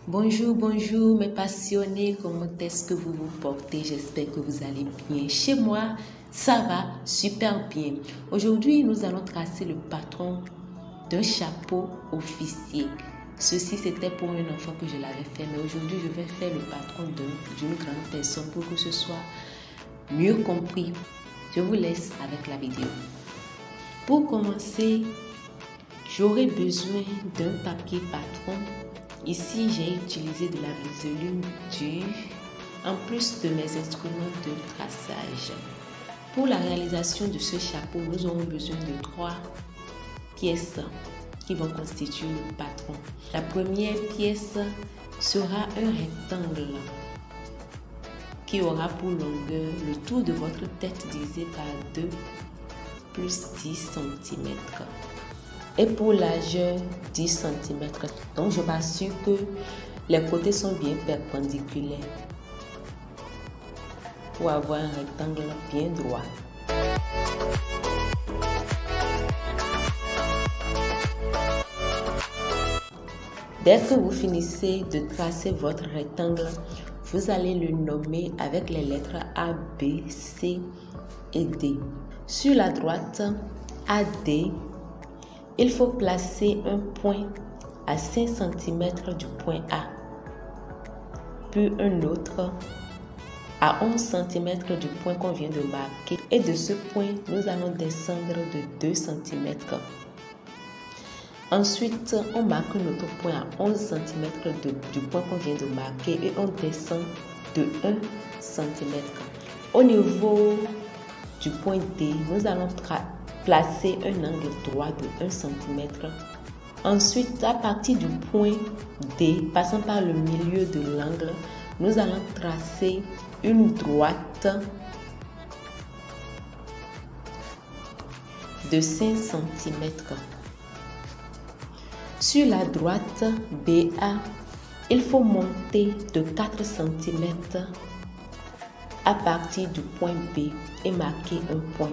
Bonjour, bonjour mes passionnés, comment est-ce que vous vous portez? J'espère que vous allez bien. Chez moi, ça va super bien. Aujourd'hui, nous allons tracer le patron d'un chapeau officier. Ceci, c'était pour un enfant que je l'avais fait, mais aujourd'hui, je vais faire le patron d'une grande personne pour que ce soit mieux compris. Je vous laisse avec la vidéo. Pour commencer, j'aurai besoin d'un papier patron. Ici, j'ai utilisé de la vaseline dure en plus de mes instruments de traçage. Pour la réalisation de ce chapeau, nous aurons besoin de 3 pièces qui vont constituer le patron. La première pièce sera un rectangle qui aura pour longueur le tour de votre tête divisé par 2 plus 10 cm. Et pour largeur 10 cm. Donc je m'assure que les côtés sont bien perpendiculaires pour avoir un rectangle bien droit. Dès que vous finissez de tracer votre rectangle, vous allez le nommer avec les lettres A, B, C et D. Sur la droite AD, il faut placer un point à 5 cm du point A, puis un autre à 11 cm du point qu'on vient de marquer. Et de ce point, nous allons descendre de 2 cm. Ensuite, on marque notre point à 11 cm du point qu'on vient de marquer et on descend de 1 cm. Au niveau du point D, nous allons placer un angle droit de 1 cm. Ensuite, à partir du point D, passant par le milieu de l'angle, nous allons tracer une droite de 5 cm. Sur la droite BA, il faut monter de 4 cm à partir du point B et marquer un point.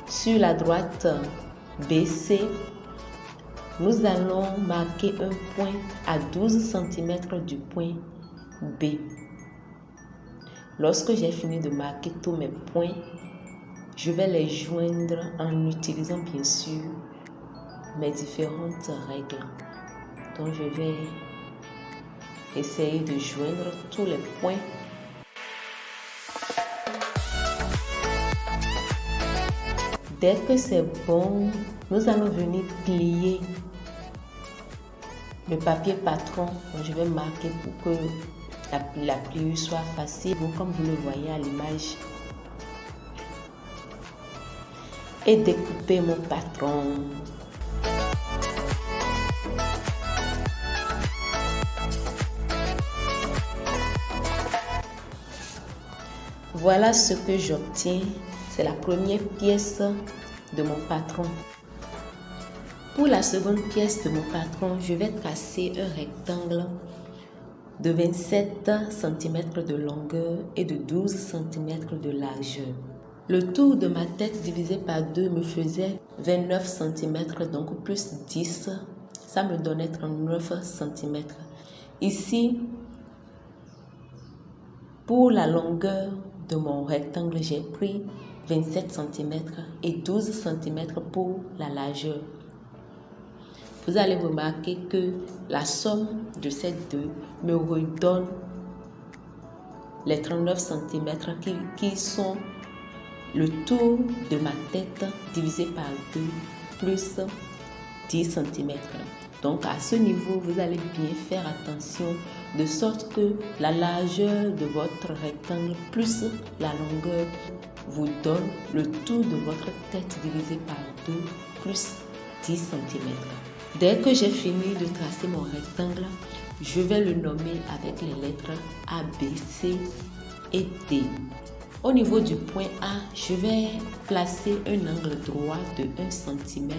Sur la droite BC, nous allons marquer un point à 12 cm du point B. Lorsque j'ai fini de marquer tous mes points, je vais les joindre en utilisant bien sûr mes différentes règles. Donc je vais essayer de joindre tous les points. Dès que c'est bon, nous allons venir plier le papier patron. Donc, je vais marquer pour que la pliure soit facile, comme vous le voyez à l'image. Et découper mon patron. Voilà ce que j'obtiens. C'est la première pièce de mon patron. Pour la seconde pièce de mon patron, je vais tracer un rectangle de 27 cm de longueur et de 12 cm de largeur. Le tour de ma tête divisé par 2 me faisait 29 cm, donc plus 10, ça me donnait 39 cm. Ici, pour la longueur de mon rectangle, j'ai pris 27 cm et 12 cm pour la largeur. Vous allez remarquer que la somme de ces deux me redonne les 39 cm qui sont le tour de ma tête divisé par 2 plus 10 cm. Donc à ce niveau, vous allez bien faire attention de sorte que la largeur de votre rectangle plus la longueur vous donne le tour de votre tête divisé par 2 plus 10 cm. Dès que j'ai fini de tracer mon rectangle, je vais le nommer avec les lettres A, B, C et D. Au niveau du point A, je vais placer un angle droit de 1 cm.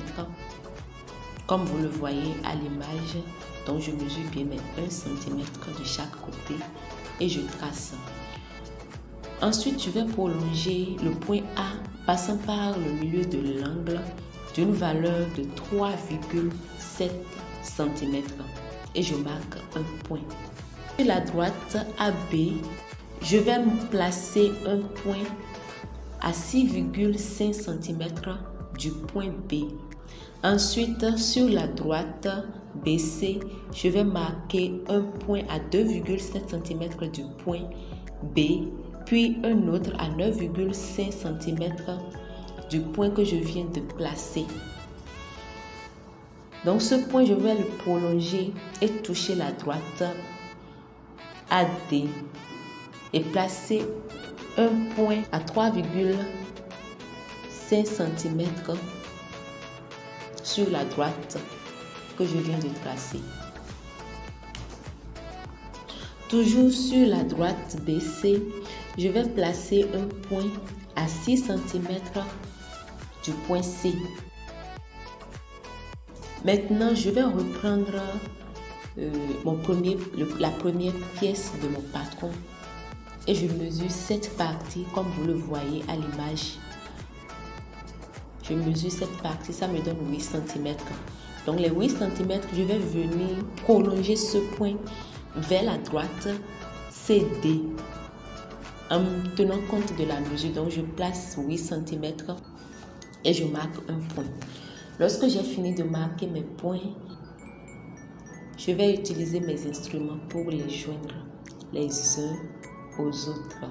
Comme vous le voyez à l'image, donc je mesure bien mes 1 cm de chaque côté et je trace. Ensuite, je vais prolonger le point A passant par le milieu de l'angle d'une valeur de 3,7 cm et je marque un point. Sur la droite AB, je vais me placer un point à 6,5 cm du point B. Ensuite, sur la droite BC, je vais marquer un point à 2,7 cm du point B, puis un autre à 9,5 cm du point que je viens de placer. Donc ce point, je vais le prolonger et toucher la droite AD et placer un point à 3,5 cm sur la droite que je viens de tracer. Toujours sur la droite BC, je vais placer un point à 6 cm du point C. Maintenant, je vais reprendre la première pièce de mon patron et je mesure cette partie comme vous le voyez à l'image. Je mesure cette partie, ça me donne 8 cm. Donc les 8 cm, je vais venir prolonger ce point vers la droite CD en tenant compte de la mesure. Donc je place 8 cm et je marque un point. Lorsque j'ai fini de marquer mes points, je vais utiliser mes instruments pour les joindre les uns aux autres.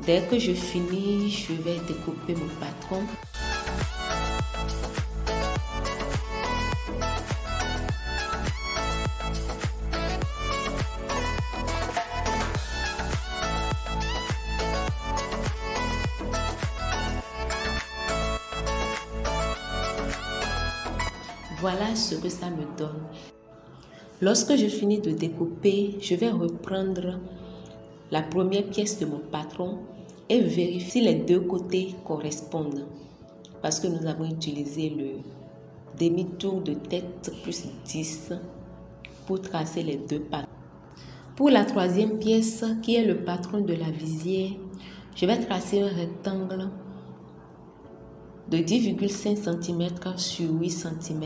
Dès que je finis, je vais découper mon patron. Voilà ce que ça me donne. Lorsque je finis de découper, je vais reprendre la première pièce de mon patron et vérifier si les deux côtés correspondent. Parce que nous avons utilisé le demi-tour de tête plus 10 pour tracer les deux patrons. Pour la troisième pièce, qui est le patron de la visière, je vais tracer un rectangle de 10,5 cm sur 8 cm.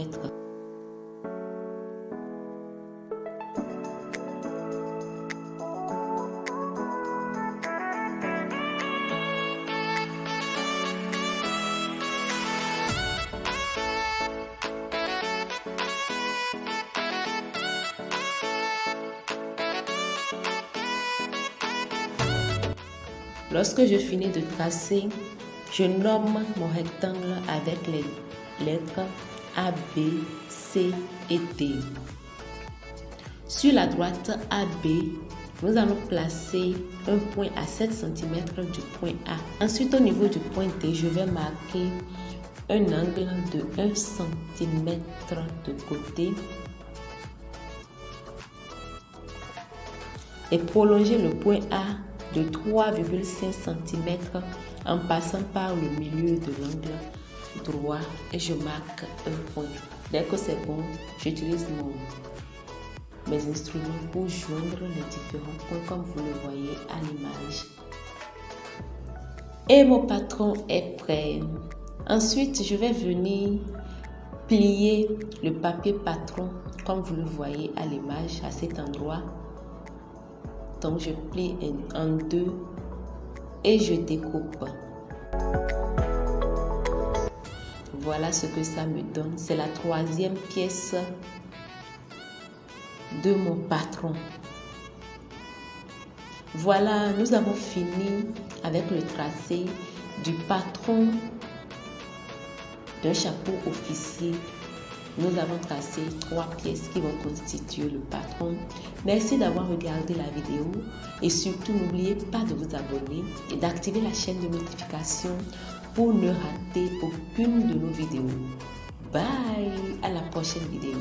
Lorsque je finis de tracer, je nomme mon rectangle avec les lettres A, B, C et D. Sur la droite AB, nous allons placer un point à 7 cm du point A. Ensuite, au niveau du point D, je vais marquer un angle de 1 cm de côté et prolonger le point A de 3,5 cm en passant par le milieu de l'angle droit et je marque un point. Dès que c'est bon, j'utilise mes instruments pour joindre les différents points comme vous le voyez à l'image. Et mon patron est prêt. Ensuite, je vais venir plier le papier patron comme vous le voyez à l'image à cet endroit. Donc je plie en deux et je découpe. Voilà ce que ça me donne. C'est la troisième pièce de mon patron. Voilà, nous avons fini avec le tracé du patron d'un chapeau officier. Nous avons tracé 3 pièces qui vont constituer le patron. Merci d'avoir regardé la vidéo et surtout n'oubliez pas de vous abonner et d'activer la chaîne de notification pour ne rater aucune de nos vidéos. Bye, à la prochaine vidéo.